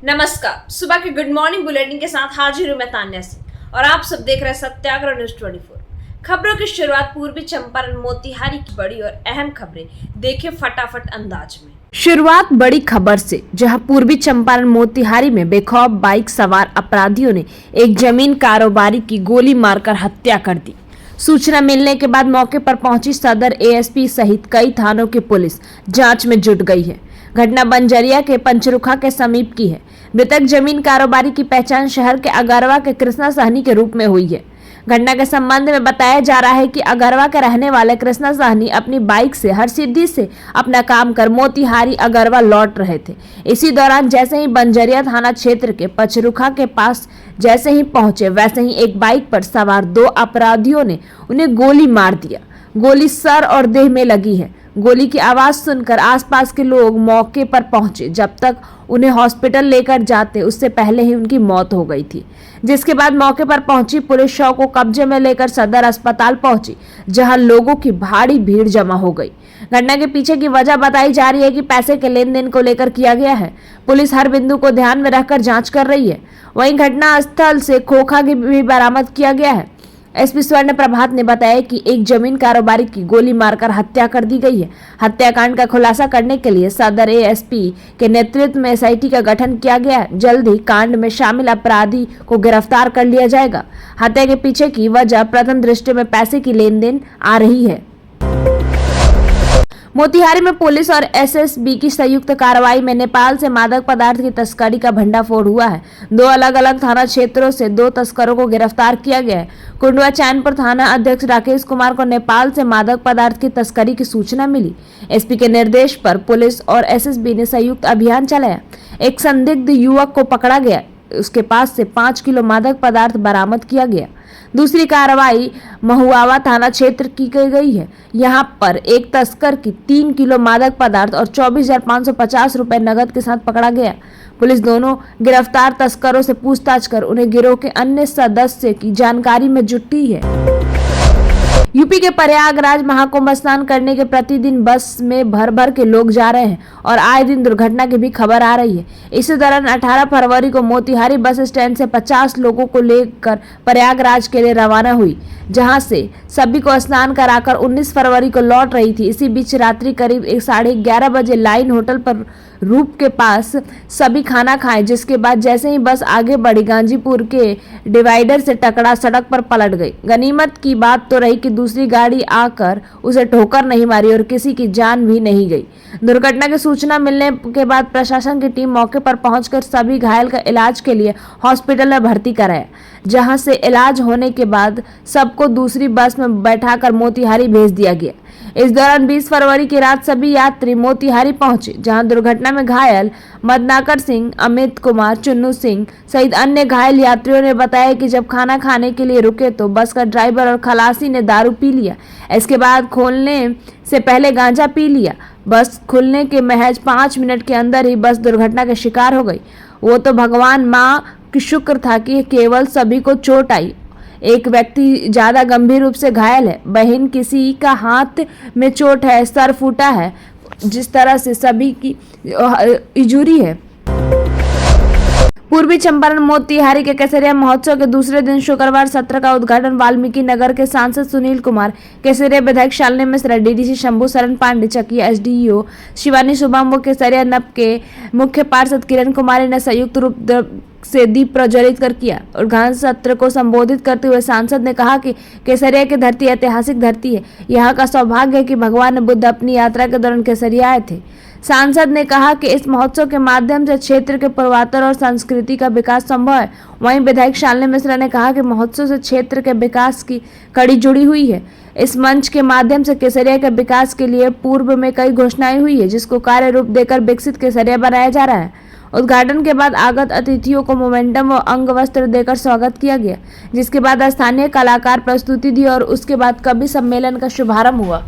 नमस्कार, सुबह के गुड मॉर्निंग बुलेटिन के साथ हाजिर हूं मैं तान्या सिंह और आप सब देख रहे हैं सत्याग्रह न्यूज 24। खबरों की शुरुआत पूर्वी चंपारण मोतिहारी की बड़ी और अहम खबरें देखें फटाफट अंदाज में। शुरुआत बड़ी खबर से, जहां पूर्वी चंपारण मोतिहारी में बेखौफ बाइक सवार अपराधियों ने एक जमीन कारोबारी की गोली मारकर हत्या कर दी। सूचना मिलने के बाद मौके पर पहुंची सदर एएसपी सहित कई थानों की पुलिस जांच में जुट गई है। घटना बंजरिया के पंचरुखा के समीप की है। मृतक जमीन कारोबारी की पहचान शहर के अगरवा के कृष्णा साहनी के रूप में हुई है। घटना के संबंध में बताया जा रहा है कि अगरवा के रहने वाले कृष्णा साहनी अपनी बाइक से हरसिद्धि से अपना काम कर मोतिहारी अगरवा लौट रहे थे। इसी दौरान जैसे ही बंजरिया थाना क्षेत्र के पंचरुखा के पास जैसे ही पहुंचे, वैसे ही एक बाइक पर सवार दो अपराधियों ने उन्हें गोली मार दिया। गोली सर और देह में लगी है। गोली की आवाज सुनकर आसपास के लोग मौके पर पहुंचे। जब तक उन्हें हॉस्पिटल लेकर जाते उससे पहले ही उनकी मौत हो गई थी, जिसके बाद मौके पर पहुंची पुलिस शव को कब्जे में लेकर सदर अस्पताल पहुंची, जहां लोगों की भारी भीड़ जमा हो गई। घटना के पीछे की वजह बताई जा रही है कि पैसे के लेन देन को लेकर किया गया है। पुलिस हर बिंदु को ध्यान में रखकर जांच कर रही है। वहीं घटना स्थल से खोखा भी बरामद किया गया है। एसपी स्वर्ण प्रभात ने बताया कि एक जमीन कारोबारी की गोली मारकर हत्या कर दी गई है। हत्याकांड का खुलासा करने के लिए सदर एएसपी के नेतृत्व में एसआईटी का गठन किया गया है। जल्द ही कांड में शामिल अपराधी को गिरफ्तार कर लिया जाएगा। हत्या के पीछे की वजह प्रथम दृष्टि में पैसे की लेन देन आ रही है। मोतिहारी में पुलिस और एसएसबी की संयुक्त कार्रवाई में नेपाल से मादक पदार्थ की तस्करी का भंडाफोड़ हुआ है। दो अलग अलग थाना क्षेत्रों से दो तस्करों को गिरफ्तार किया गया है। कुंडवा चैनपुर थाना अध्यक्ष राकेश कुमार को नेपाल से मादक पदार्थ की तस्करी की सूचना मिली। एसपी के निर्देश पर पुलिस और एसएसबी ने संयुक्त अभियान चलाया। एक संदिग्ध युवक को पकड़ा गया। उसके पास से 5 किलो मादक पदार्थ बरामद किया गया। दूसरी कार्रवाई महुआवा थाना क्षेत्र की गई है। यहां पर एक तस्कर की 3 किलो मादक पदार्थ और 24,550 रुपए नगद के साथ पकड़ा गया। पुलिस दोनों गिरफ्तार तस्करों से पूछताछ कर उन्हें गिरोह के अन्य सदस्य की जानकारी में जुटी है। यूपी के प्रयागराज महाकुंभ स्नान करने के प्रतिदिन बस में भर भर के लोग जा रहे हैं और आए दिन दुर्घटना की भी खबर आ रही है। इसी दौरान 18 फरवरी को मोतिहारी बस स्टैंड से 50 लोगों को लेकर प्रयागराज के लिए रवाना हुई, जहां से सभी को स्नान कराकर 19 फरवरी को लौट रही थी। इसी बीच रात्रि करीब 11:30 बजे लाइन होटल पर रूप के पास सभी खाना खाएं, जिसके बाद जैसे ही बस आगे बढ़ी गांजीपुर के डिवाइडर से टकरा सड़क पर पलट गई। गनीमत की बात तो रही कि दूसरी गाड़ी आकर उसे ठोकर नहीं मारी और किसी की जान भी नहीं गई। दुर्घटना की सूचना मिलने के बाद प्रशासन की टीम मौके पर पहुंचकर सभी घायल का इलाज के लिए हॉस्पिटल में भर्ती कराया, जहां से इलाज होने के बाद सबको दूसरी बस में बैठाकर मोतिहारी भेज दिया गया। इस दौरान 20 फरवरी की रात सभी यात्री मोतिहारी पहुंचे, जहां दुर्घटना में घायल मदनाकर सिंह, अमित कुमार, चुन्नू सिंह सहित अन्य घायल यात्रियों ने बताया कि जब खाना खाने के लिए रुके तो बस का ड्राइवर और खलासी ने दारू पी लिया। इसके बाद खोलने से पहले गांजा पी लिया। बस खुलने के महज 5 मिनट के अंदर ही बस दुर्घटना के शिकार हो गई। वो तो भगवान माँ की शुक्र था कि केवल सभी को चोट आई। एक व्यक्ति ज्यादा गंभीर रूप से घायल है। बहन किसी का हाथ में चोट है, सर फूटा है। जिस तरह से सभी की इंजरी है। पूर्वी चंपारण मोतिहारी के केसरिया महोत्सव के दूसरे दिन शुक्रवार सत्र का उद्घाटन वाल्मीकि नगर के सांसद सुनील कुमार, केसरिया विधायक शालिनी मिश्रा, डीडीसी शंभू शरण पांडे, चकिया एसडीओ शिवानी शुभम व केसरिया नप के मुख्य पार्षद किरण कुमारी ने संयुक्त रूप से दीप प्रज्वलित कर किया। उद्घाटन सत्र को संबोधित करते हुए सांसद ने कहा कि केसरिया की धरती ऐतिहासिक धरती है। यहाँ का सौभाग्य है कि भगवान बुद्ध अपनी यात्रा के दौरान केसरिया आए थे। सांसद ने कहा कि इस महोत्सव के माध्यम से क्षेत्र के पूर्वातर और संस्कृति का विकास संभव है। वहीं विधायक शालिनी मिश्रा ने कहा कि महोत्सव से क्षेत्र के विकास की कड़ी जुड़ी हुई है। इस मंच के माध्यम से केसरिया के विकास के लिए पूर्व में कई घोषणाएं हुई है, जिसको कार्य रूप देकर विकसित केसरिया बनाया जा रहा है। उद्घाटन के बाद आगत अतिथियों को मोमेंटम व अंग वस्त्र देकर स्वागत किया गया, जिसके बाद स्थानीय कलाकार प्रस्तुति दी और उसके बाद कवि सम्मेलन का शुभारंभ हुआ।